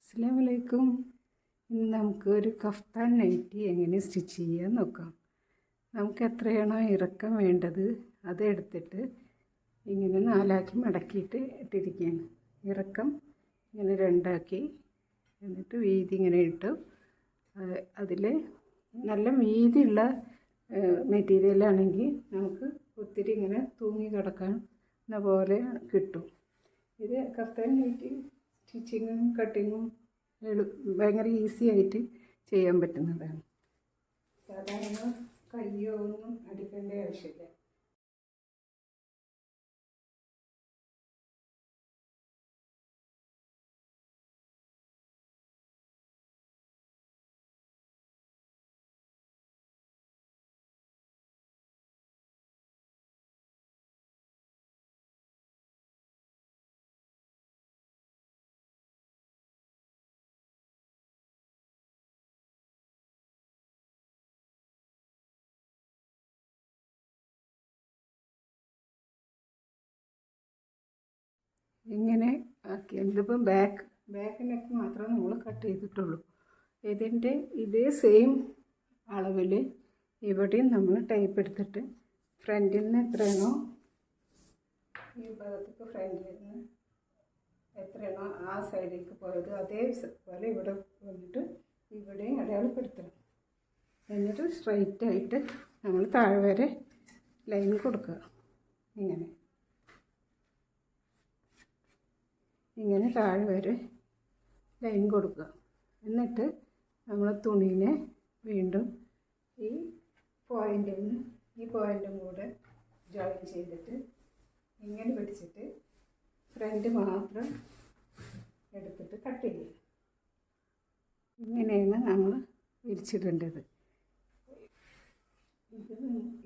അസ്സലാമു അലൈക്കും. ഇന്ന് നമുക്ക് ഒരു കഫ്താൻ നൈറ്റി എങ്ങനെ സ്റ്റിച്ച് ചെയ്യാൻ നോക്കാം. നമുക്ക് എത്രയാണോ ഇറക്കം വേണ്ടത് അതെടുത്തിട്ട് ഇങ്ങനെ നാലാക്കി മടക്കിയിട്ട് ഇട്ടിരിക്കുകയാണ്. ഇറക്കം ഇങ്ങനെ രണ്ടാക്കി എന്നിട്ട് വീതി ഇങ്ങനെ ഇട്ടു. അതിൽ നല്ല വീതിയുള്ള മെറ്റീരിയലാണെങ്കിൽ നമുക്ക് ഒത്തിരി ഇങ്ങനെ തൂങ്ങി കിടക്കാൻ പോലെ കിട്ടും. ഇത് കഫ്താൻ നൈറ്റി സ്റ്റിച്ചിങ്ങും കട്ടിങ്ങും ഭയങ്കര ഈസി ആയിട്ട് ചെയ്യാൻ പറ്റുന്നതാണ്. സാധാരണ കയ്യോ ഒന്നും അടിക്കേണ്ട ആവശ്യമില്ല. ഇങ്ങനെ ആക്കി ഇതിപ്പം ബാക്ക് നെക്ക് മാത്രമേ നമ്മൾ കട്ട് ചെയ്തിട്ടുള്ളൂ. ഇതിൻ്റെ ഇതേ സെയിം അളവിൽ ഇവിടെയും നമ്മൾ ടൈപ്പ് എടുത്തിട്ട് ഫ്രണ്ടിൽ നിന്ന് എത്രയാണോ ഈ ഭാഗത്തേക്ക് ഫ്രണ്ടിൽ നിന്ന് എത്രയാണോ ആ സൈഡിലേക്ക് പോയത് അതേപോലെ ഇവിടെ വന്നിട്ട് ഇവിടെയും അടയാളപ്പെടുത്തണം. എന്നിട്ട് സ്ട്രൈറ്റായിട്ട് നമ്മൾ താഴെ വരെ ലൈൻ കൊടുക്കുക. ഇങ്ങനെ താഴെ വരെ ലൈൻ കൊടുക്കുക. എന്നിട്ട് നമ്മൾ തുണീനെ വീണ്ടും ഈ പോയിൻറ്റും കൂടെ ജോയിൻ ചെയ്തിട്ട് ഇങ്ങനെ പിടിച്ചിട്ട് ഫ്രണ്ട് മാത്രം എടുത്തിട്ട് കട്ട് ചെയ്യുക. ഇങ്ങനെയാണ് നമ്മൾ വിരിച്ചിടേണ്ടത്. ഇത്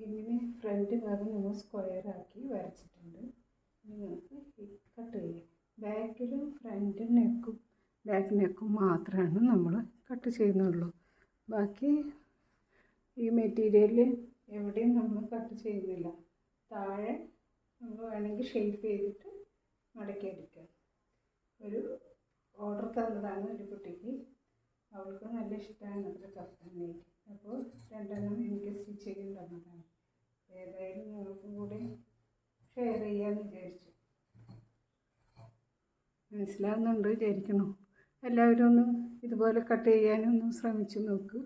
ഇങ്ങനെ ഫ്രണ്ട് ഭാഗം നമ്മൾ സ്ക്വയറാക്കി വരച്ചിട്ടുണ്ട്. നിങ്ങൾക്ക് കട്ട് ചെയ്യാം. ബാക്കിലും ഫ്രണ്ട് നെക്കും ബാക്ക് നെക്കും മാത്രമാണ് നമ്മൾ കട്ട് ചെയ്യുന്നുള്ളൂ. ബാക്കി ഈ മെറ്റീരിയലിൽ എവിടെയും നമ്മൾ കട്ട് ചെയ്യുന്നില്ല. താഴെ നമ്മൾ വേണമെങ്കിൽ ഷേപ്പ് ചെയ്തിട്ട് മടക്കിയെടുക്കുക. ഒരു ഓർഡർ തന്നതാണ് ഒരു കുട്ടിക്ക്. അവൾക്ക് നല്ല ഇഷ്ടമാണ് അത്ര കഫ്താൻ നൈറ്റി. അപ്പോൾ 2 എനിക്ക് സ്റ്റിച്ച് ചെയ്യാൻ തന്നതാണ്. ഏതായാലും നിങ്ങൾക്കും കൂടി ഷെയർ ചെയ്യാമെന്ന് വിചാരിച്ചു. മനസ്സിലാവുന്നുണ്ട് വിചാരിക്കുന്നു. എല്ലാവരും ഒന്ന് ഇതുപോലെ കട്ട് ചെയ്യാനൊന്ന് ശ്രമിച്ചു നോക്കൂ.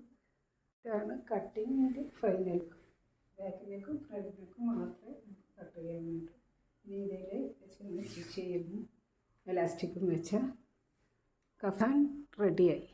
ഇതാണ് കട്ടിങ്ങിൻ്റെ ഫൈനൽ. ബാക്കിലേക്കും ഫ്രണ്ടിലേക്കും മാത്രമേ കട്ട് ചെയ്യാൻ വേണ്ടൂ. ഇനി ഇതിൽ വെച്ച് സ്റ്റിച്ച് ചെയ്യുന്നു. എലാസ്റ്റിക്കും വെച്ച കഫ്താൻ റെഡിയായി.